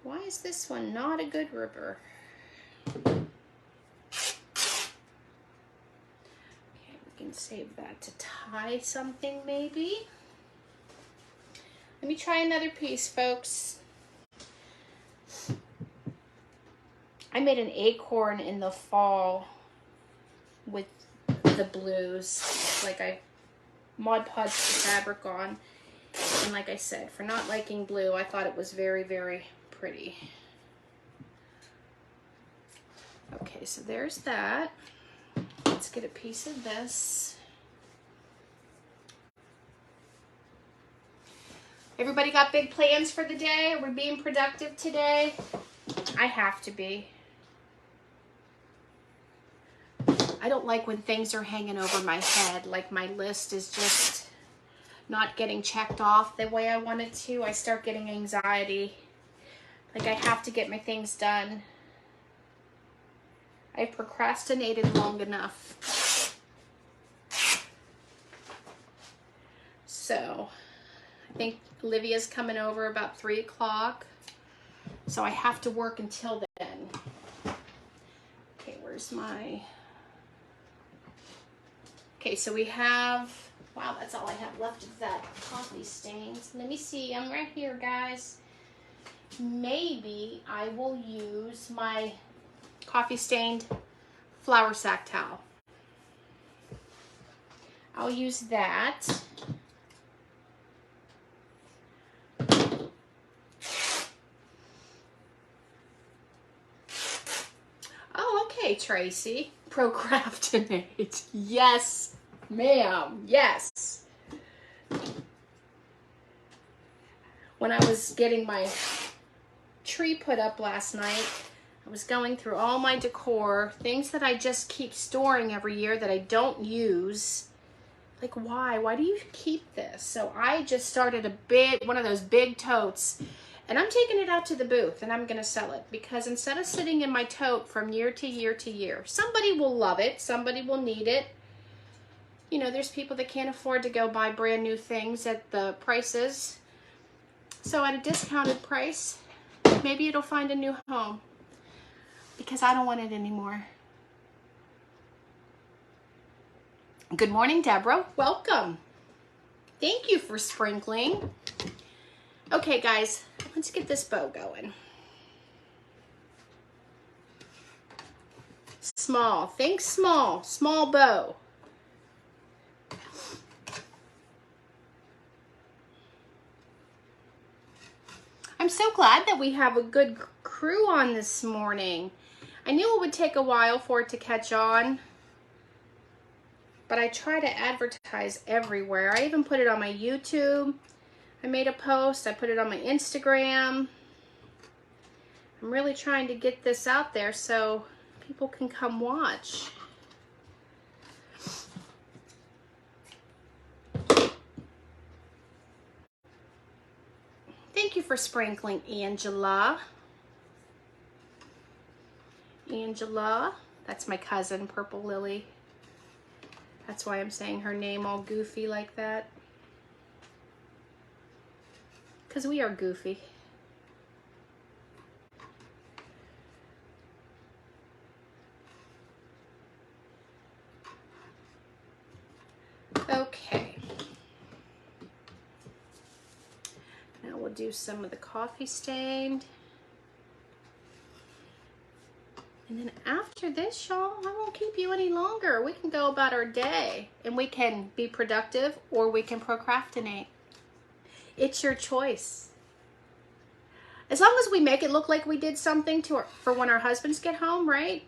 Why is this one not a good ripper? Okay, we can save that to tie something maybe. Let me try another piece, folks. I made an acorn in the fall with the blues. Like I Mod Podged the fabric on. And like I said, for not liking blue, I thought it was very, very pretty. Okay, so there's that. Let's get a piece of this. Everybody got big plans for the day? Are we being productive today? I have to be. I don't like when things are hanging over my head, like my list is just not getting checked off the way I want it to. I start getting anxiety. Like I have to get my things done. I procrastinated long enough. So I think Olivia's coming over about 3 o'clock. So I have to work until then. Okay, where's my... Okay, so we have... Wow, that's all I have left of that coffee stains. Let me see. I'm right here, guys. Maybe I will use my coffee stained flour sack towel. I'll use that. Oh, okay, Tracy. Procrastinate. Yes, ma'am. Yes. When I was getting my tree put up last night, I was going through all my decor, things that I just keep storing every year that I don't use. Like, why? Why do you keep this? So I just started one of those big totes, and I'm taking it out to the booth and I'm going to sell it because instead of sitting in my tote from year to year to year, somebody will love it. Somebody will need it. You know, there's people that can't afford to go buy brand new things at the prices. So at a discounted price, maybe it'll find a new home because I don't want it anymore. Good morning, Deborah. Welcome. Thank you for sprinkling. Okay, guys, let's get this bow going. Small. Think small. Small bow. I'm so glad that we have a good crew on this morning. I knew it would take a while for it to catch on, but I try to advertise everywhere. I even put it on my YouTube. I made a post. I put it on my Instagram. I'm really trying to get this out there so people can come watch. Thank you for sprinkling, Angela. Angela, that's my cousin, Purple Lily. That's why I'm saying her name all goofy like that. Because we are goofy. Okay. Now we'll do some of the coffee stained. And then after this, y'all, I won't keep you any longer. We can go about our day and we can be productive or we can procrastinate. It's your choice. As long as we make it look like we did something for when our husbands get home, right?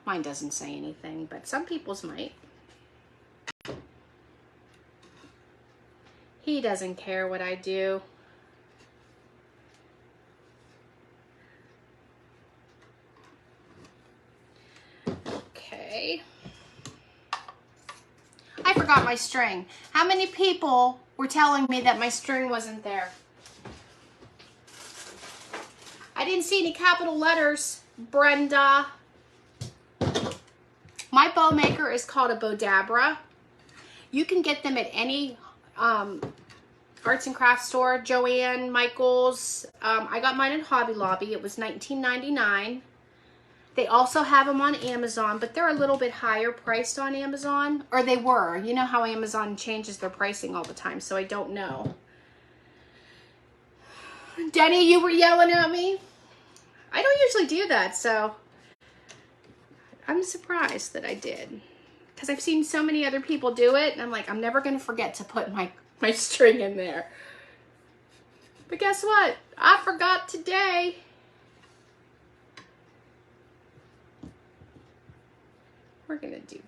Mine doesn't say anything, but some people's might. He doesn't care what I do. forgot my string. How many people were telling me that my string wasn't there? I didn't see any capital letters, Brenda. My bow maker is called a Bowdabra. You can get them at any arts and crafts store, Joann, Michaels. I got mine at Hobby Lobby. It was $19.99. They also have them on Amazon, but they're a little bit higher priced on Amazon. Or they were. You know how Amazon changes their pricing all the time, so I don't know. Denny, you were yelling at me? I don't usually do that, so I'm surprised that I did. Because I've seen so many other people do it, and I'm like, I'm never going to forget to put my string in there. But guess what? I forgot today. We're going to do,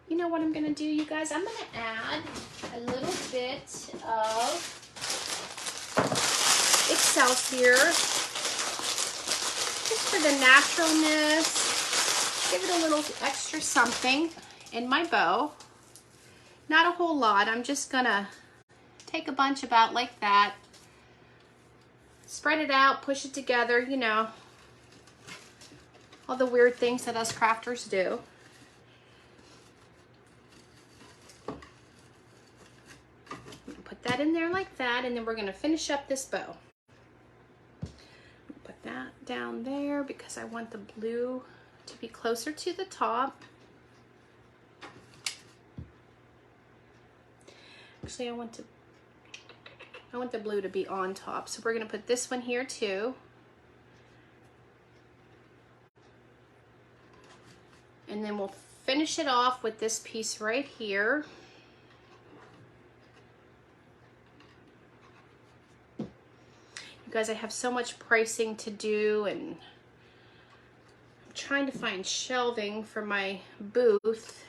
you know what I'm going to do, you guys? I'm going to add a little bit of Excelsior, just for the naturalness. Give it a little extra something in my bow. Not a whole lot. I'm just going to take a bunch about like that. Spread it out, push it together, you know. All the weird things that us crafters do. Put that in there like that, and then we're going to finish up this bow. Put that down there because I want the blue to be closer to the top. Actually, I want the blue to be on top, so we're going to put this one here too. And then we'll finish it off with this piece right here. You guys, I have so much pricing to do, and I'm trying to find shelving for my booth.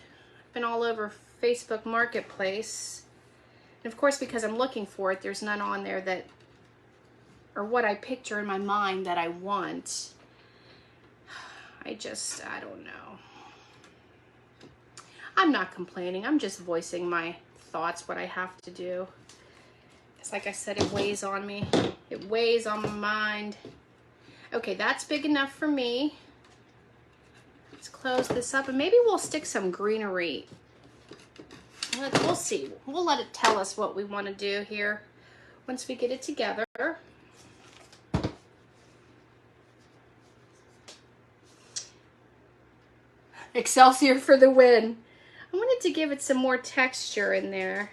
I've been all over Facebook Marketplace. And of course, because I'm looking for it, there's none on there that, or what I picture in my mind that I want. I don't know. I'm not complaining. I'm just voicing my thoughts, what I have to do. It's like I said, it weighs on me. It weighs on my mind. Okay, that's big enough for me. Let's close this up, and maybe we'll stick some greenery. We'll see. We'll let it tell us what we want to do here once we get it together. Excelsior for the win. I wanted to give it some more texture in there.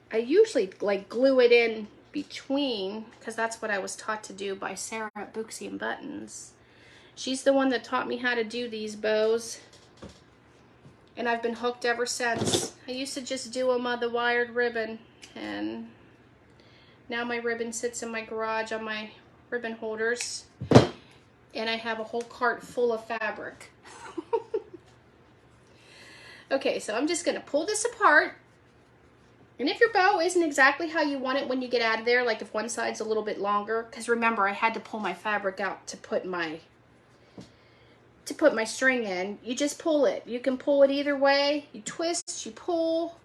I usually like glue it in between, because that's what I was taught to do by Sarah at Booksy and Buttons. She's the one that taught me how to do these bows, and I've been hooked ever since. I used to just do them on the wired ribbon, and now my ribbon sits in my garage on my ribbon holders, and I have a whole cart full of fabric. Okay, so I'm just going to pull this apart. And if your bow isn't exactly how you want it when you get out of there, like if one side's a little bit longer, because remember I had to pull my fabric out to put my string in, you just pull it. You can pull it either way. You twist, you pull.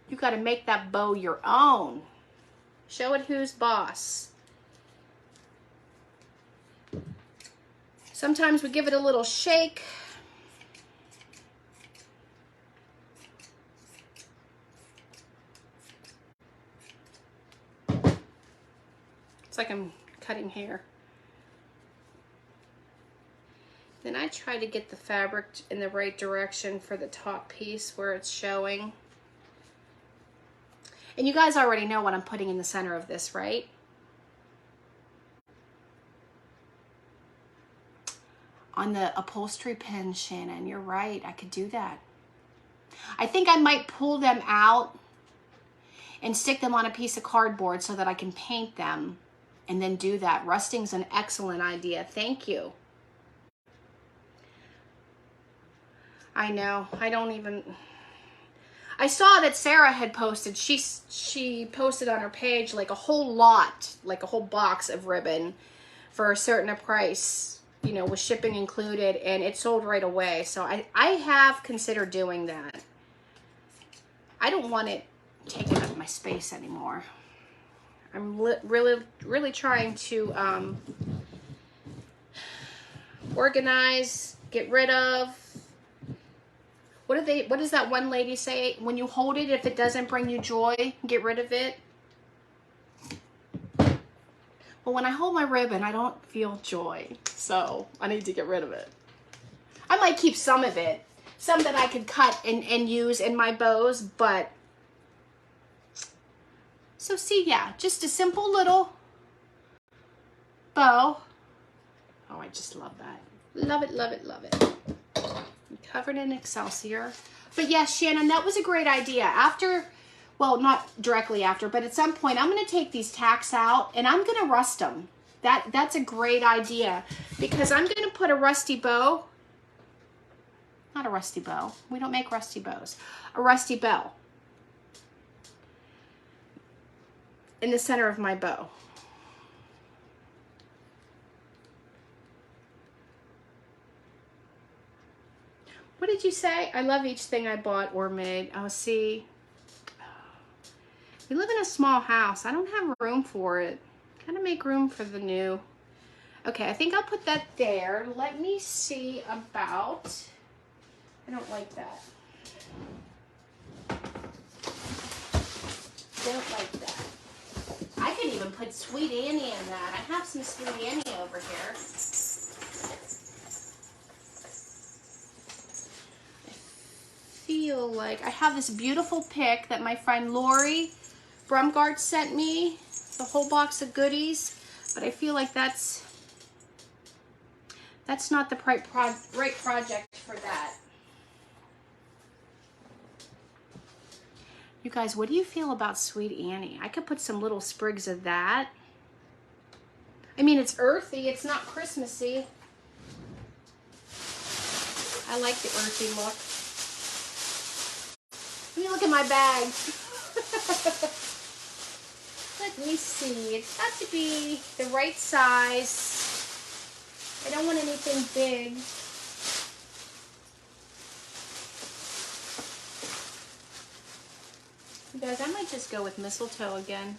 You got to make that bow your own. Show it who's boss. Sometimes we give it a little shake. It's like I'm cutting hair. Then I try to get the fabric in the right direction for the top piece where it's showing. And you guys already know what I'm putting in the center of this, right? On the upholstery pin, Shannon, you're right. I could do that. I think I might pull them out and stick them on a piece of cardboard so that I can paint them and then do that. Rusting's an excellent idea. Thank you. I know. I saw that Sarah had posted. She posted on her page like a whole lot, like a whole box of ribbon for a certain price. you know, with shipping included, and it sold right away. So I have considered doing that. I don't want it taking up my space anymore. I'm really trying to organize, get rid of. What does that one lady say? When you hold it, if it doesn't bring you joy, get rid of it. Well, when I hold my ribbon, I don't feel joy. So I need to get rid of it. I might keep some of it. Some that I could cut and use in my bows, but... So see, yeah, just a simple little bow. Oh, I just love that. Love it, love it, love it. I'm covered in Excelsior. But yes, Shannon, that was a great idea. After, well, not directly after, but at some point, I'm going to take these tacks out and I'm going to rust them. That's a great idea because I'm going to put a rusty bow. Not a rusty bow. We don't make rusty bows. A rusty bell in the center of my bow. What did you say? I love each thing I bought or made. Oh, see. We live in a small house. I don't have room for it. Gotta make room for the new. Okay, I think I'll put that there. Let me see about... I don't like that. Don't like that. I could even put Sweet Annie in that. I have some Sweet Annie over here. Feel like I have this beautiful pick that my friend Lori Brumgart sent me, the whole box of goodies, but I feel like that's not the right project for that. You guys, what do you feel about Sweet Annie? I could put some little sprigs of that. I mean, it's earthy, it's not Christmassy. I like the earthy look. Let me look at my bag. Let me see. It's got to be the right size. I don't want anything big. You guys, I might just go with mistletoe again.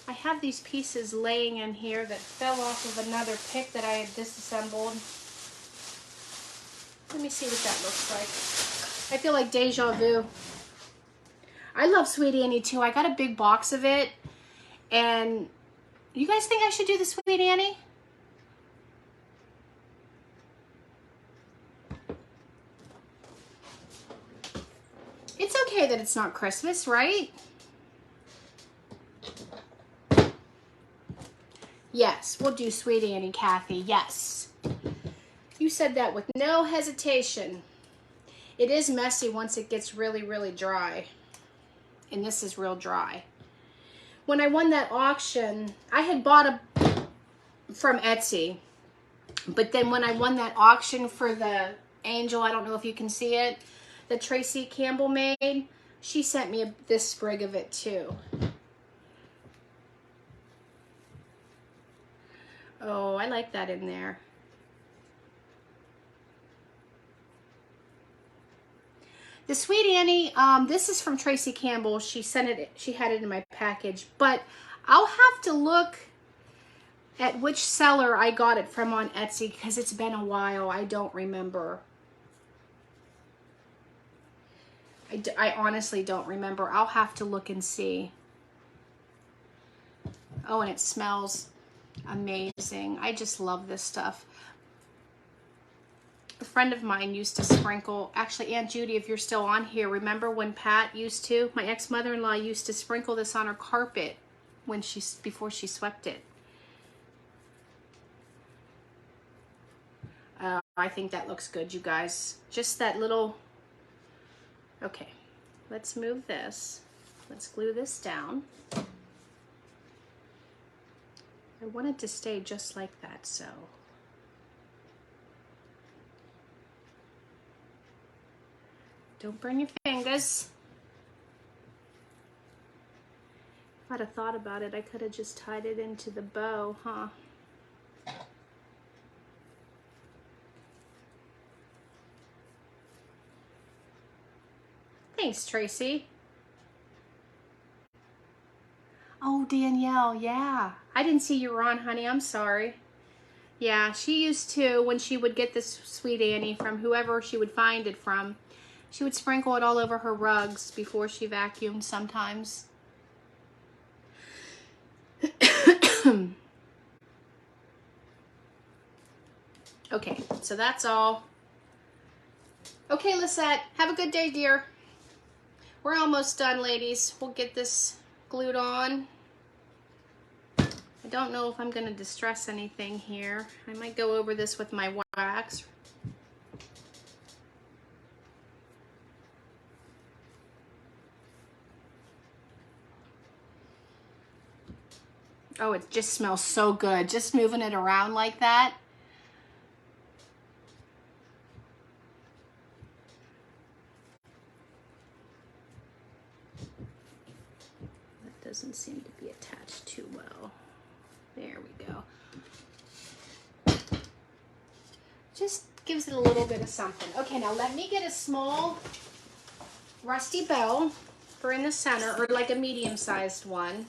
I have these pieces laying in here that fell off of another pick that I had disassembled. Let me see what that looks like. I feel like deja vu. I love Sweet Annie too. I got a big box of it. And you guys think I should do the Sweet Annie? It's okay that it's not Christmas, right? Yes, we'll do Sweet Annie, Kathy. Yes. You said that with no hesitation. It is messy once it gets really, really dry. And this is real dry. When I won that auction, I had bought from Etsy. But then when I won that auction for the angel, I don't know if you can see it, that Tracy Campbell made, she sent me this sprig of it too. Oh, I like that in there. The Sweet Annie, this is from Tracy Campbell. She sent it, she had it in my package, but I'll have to look at which seller I got it from on Etsy because it's been a while. I don't remember. I honestly don't remember. I'll have to look and see. Oh, and it smells amazing. I just love this stuff. A friend of mine used to sprinkle, actually Aunt Judy, if you're still on here, remember when Pat used to, my ex-mother-in-law used to sprinkle this on her carpet when before she swept it. I think that looks good, you guys. Just that little, okay, let's move this. Let's glue this down. I want it to stay just like that, so. Don't burn your fingers. If I'd have thought about it, I could have just tied it into the bow, huh? Thanks, Tracy. Oh, Danielle, yeah. I didn't see you were on, honey. I'm sorry. Yeah, she used to, when she would get this Sweet Annie from whoever she would find it from, she would sprinkle it all over her rugs before she vacuumed sometimes. Okay, so that's all. Okay, Lisette, have a good day, dear. We're almost done, ladies. We'll get this glued on. I don't know if I'm going to distress anything here. I might go over this with my wax. Oh, it just smells so good. Just moving it around like that. That doesn't seem to be attached too well. There we go. Just gives it a little bit of something. Okay, now let me get a small rusty bell for in the center, or like a medium-sized one.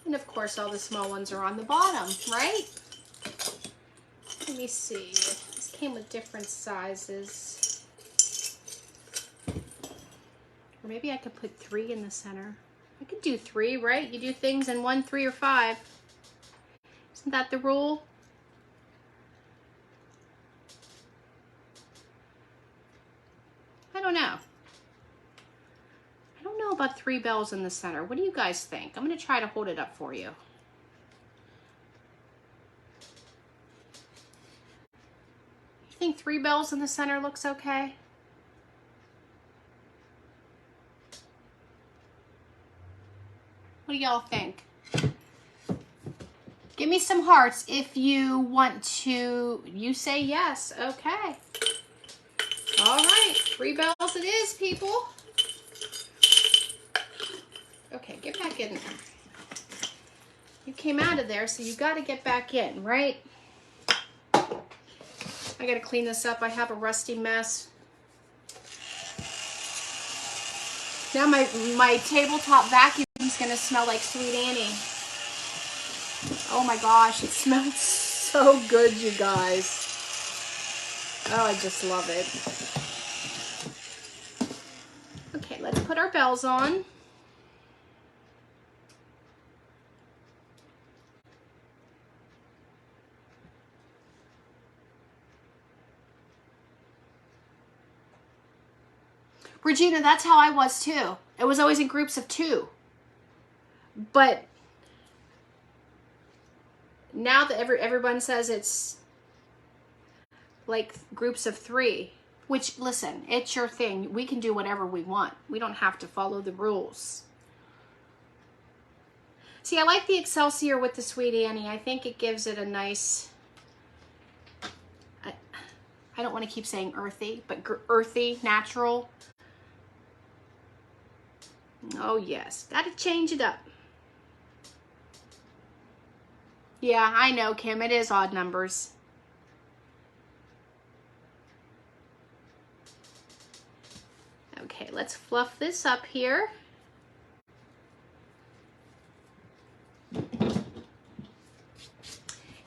And of course, all the small ones are on the bottom, right? Let me see. This came with different sizes. Or maybe I could put 3 in the center. I could do 3, right? You do things in 1, 3, or 5. Isn't that the rule? I don't know. I don't know about 3 bells in the center. What do you guys think? I'm going to try to hold it up for you. You think 3 bells in the center looks okay? What do y'all think? Give me some hearts if you want to. You say yes. Okay. All right. 3 bells it is, people. Okay, get back in there. You came out of there, so you got to get back in, right? I got to clean this up. I have a rusty mess. Now my tabletop vacuum is going to smell like Sweet Annie. Oh my gosh, it smells so good, you guys. Oh, I just love it. Okay, let's put our bells on. Regina, that's how I was too. It was always in groups of 2. But now that everyone says it's like groups of 3, which, listen, it's your thing. We can do whatever we want. We don't have to follow the rules. See, I like the Excelsior with the Sweet Annie. I think it gives it a nice, I don't want to keep saying earthy, but earthy, natural. Oh yes, gotta change it up. Yeah, I know, Kim, it is odd numbers. Okay, let's fluff this up here.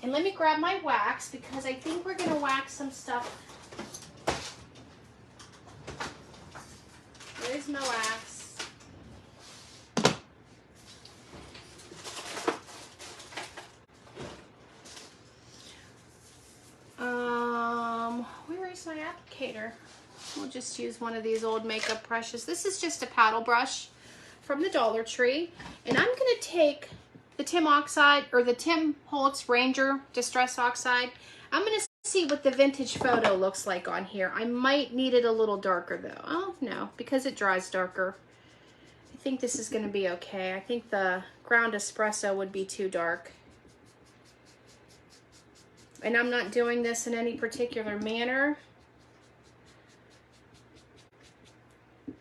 And let me grab my wax because I think we're gonna wax some stuff. Where's my wax? Where is my applicator? We'll just use one of these old makeup brushes. This is just a paddle brush from the Dollar Tree. And I'm gonna take the Tim Oxide, or the Tim Holtz Ranger Distress Oxide. I'm gonna see what the vintage photo looks like on here. I might need it a little darker though. Oh no, because it dries darker. I think this is gonna be okay. I think the ground espresso would be too dark. And I'm not doing this in any particular manner.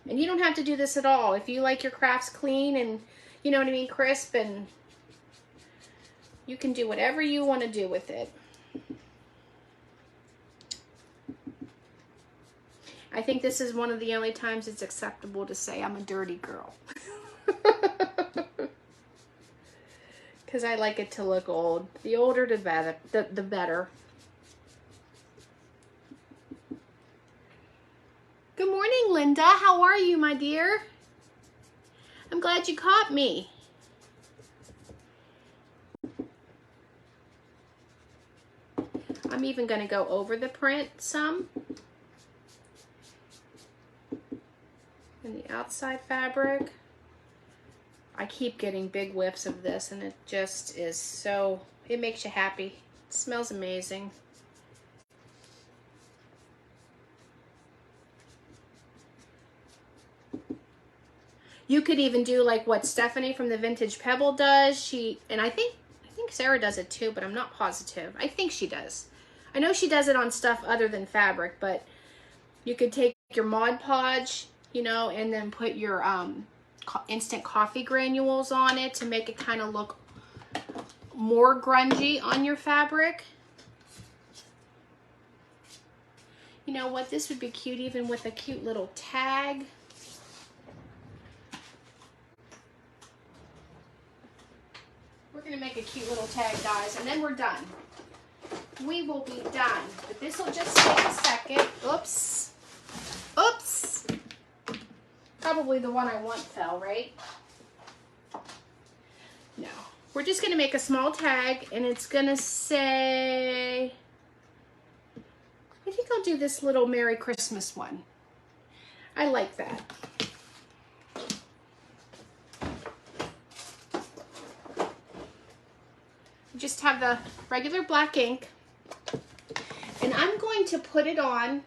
And you don't have to do this at all. If you like your crafts clean and, you know what I mean, crisp, and you can do whatever you want to do with it. I think this is one of the only times it's acceptable to say I'm a dirty girl. Because I like it to look old. The older the better. The better. Good morning, Linda. How are you, my dear? I'm glad you caught me. I'm even going to go over the print some. In the outside fabric. I keep getting big whiffs of this, and it just is so, it makes you happy. It smells amazing. You could even do like what Stephanie from the Vintage Pebble does. And I think Sarah does it too, but I'm not positive. I think she does. I know she does it on stuff other than fabric, but you could take your Mod Podge, you know, and then put your instant coffee granules on it to make it kind of look more grungy on your fabric. You know what? This would be cute even with a cute little tag. We're going to make a cute little tag, guys, and then we're done. We will be done. But this will just take a second. Oops. Oops. Probably the one I want fell, right? No. We're just going to make a small tag, and it's going to say, I think I'll do this little Merry Christmas one. I like that. Just have the regular black ink, and I'm going to put it on.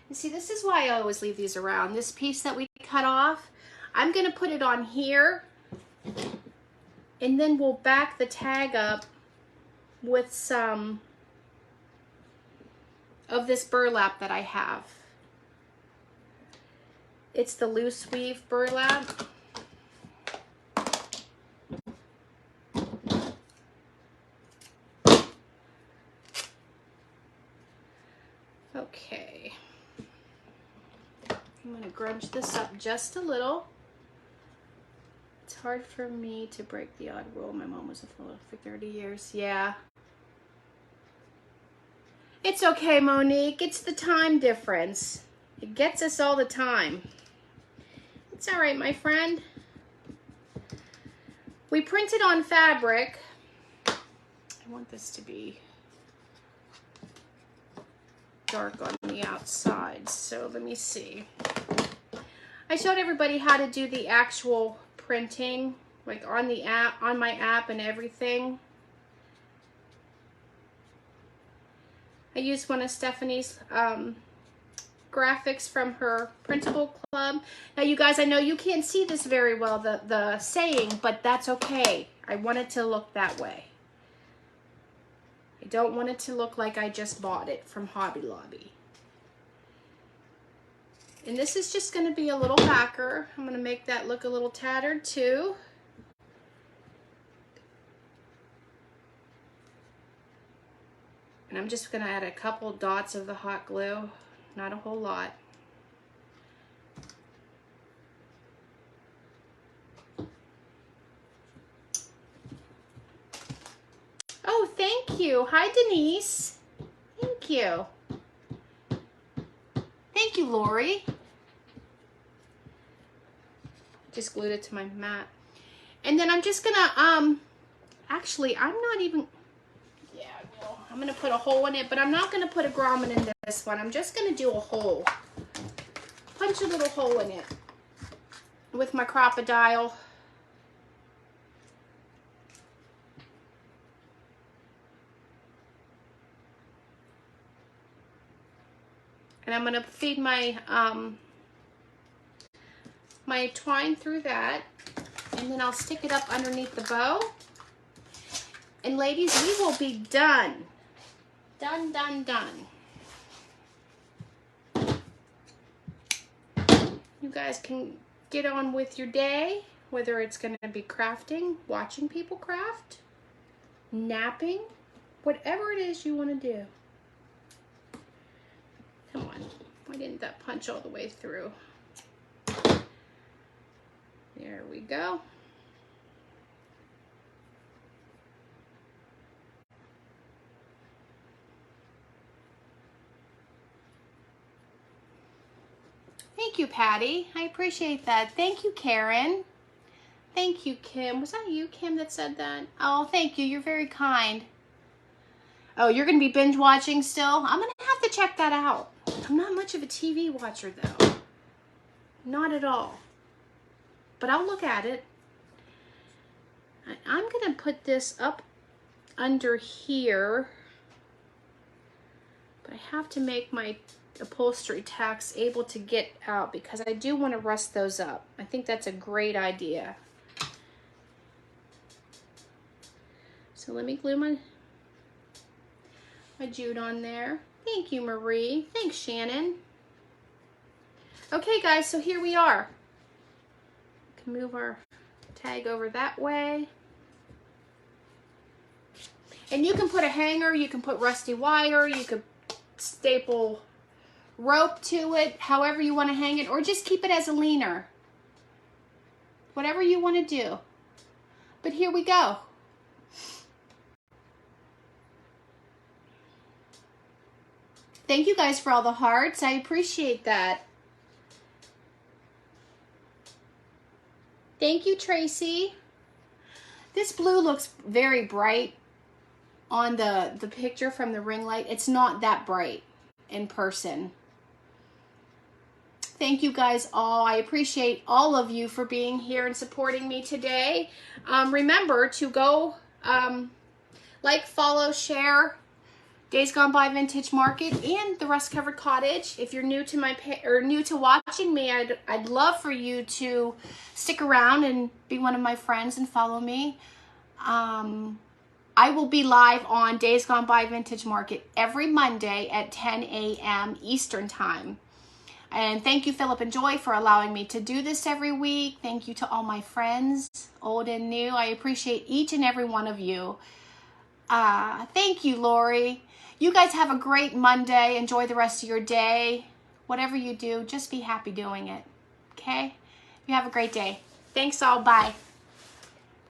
And see, this is why I always leave these around. This piece that we cut off, I'm going to put it on here, and then we'll back the tag up with some of this burlap that I have. It's the loose weave burlap. Okay. I'm going to grunge this up just a little. It's hard for me to break the odd rule. My mom was a fellow for 30 years. Yeah. It's okay, Monique. It's the time difference. It gets us all the time. It's all right, my friend. We printed on fabric. I want this to be dark on the outside, so let me see. I showed everybody how to do the actual printing, like on the app, on my app and everything. I used one of Stephanie's graphics from her printable club. Now you guys, I know you can't see this very well, the saying, but that's okay. I want it to look that way. I don't want it to look like I just bought it from Hobby Lobby. And this is just going to be a little backer. I'm going to make that look a little tattered too. And I'm just going to add a couple dots of the hot glue, not a whole lot. Oh, thank you. Hi, Denise. Thank you. Thank you, Lori. Just glued it to my mat. And then I'm just gonna, actually, I'm not even, yeah, I will. I'm gonna put a hole in it, but I'm not gonna put a grommet in this one. I'm just gonna do a hole. Punch a little hole in it with my Crop-A-Dile. And I'm gonna feed my my twine through that, and then I'll stick it up underneath the bow. And ladies, we will be done. Done, done, done. You guys can get on with your day, whether it's gonna be crafting, watching people craft, napping, whatever it is you wanna do. Come on. Why didn't that punch all the way through? There we go. Thank you, Patty. I appreciate that. Thank you, Karen. Thank you, Kim. Was that you, Kim, that said that? Oh, thank you. You're very kind. Oh, you're going to be binge watching still? I'm going to have to check that out. I'm not much of a TV watcher, though. Not at all. But I'll look at it. I'm going to put this up under here. But I have to make my upholstery tacks able to get out because I do want to rust those up. I think that's a great idea. So let me glue my jute on there. Thank you, Marie. Thanks, Shannon. Okay, guys, so here we are. We can move our tag over that way. And you can put a hanger, you can put rusty wire, you could staple rope to it, however you want to hang it, or just keep it as a leaner. Whatever you want to do. But here we go. Thank you guys for all the hearts. I appreciate that. Thank you, Tracy. This blue looks very bright on the picture from the ring light. It's not that bright in person. Thank you guys all. I appreciate all of you for being here and supporting me today. Remember to go like, follow, share Days Gone By Vintage Market and the Rust Covered Cottage. If you're new to my new to watching me, I'd love for you to stick around and be one of my friends and follow me. I will be live on Days Gone By Vintage Market every Monday at 10 a.m. Eastern Time. And thank you, Philip and Joy, for allowing me to do this every week. Thank you to all my friends, old and new. I appreciate each and every one of you. Thank you, Lori. You guys have a great Monday. Enjoy the rest of your day. Whatever you do, just be happy doing it. Okay? You have a great day. Thanks all. Bye.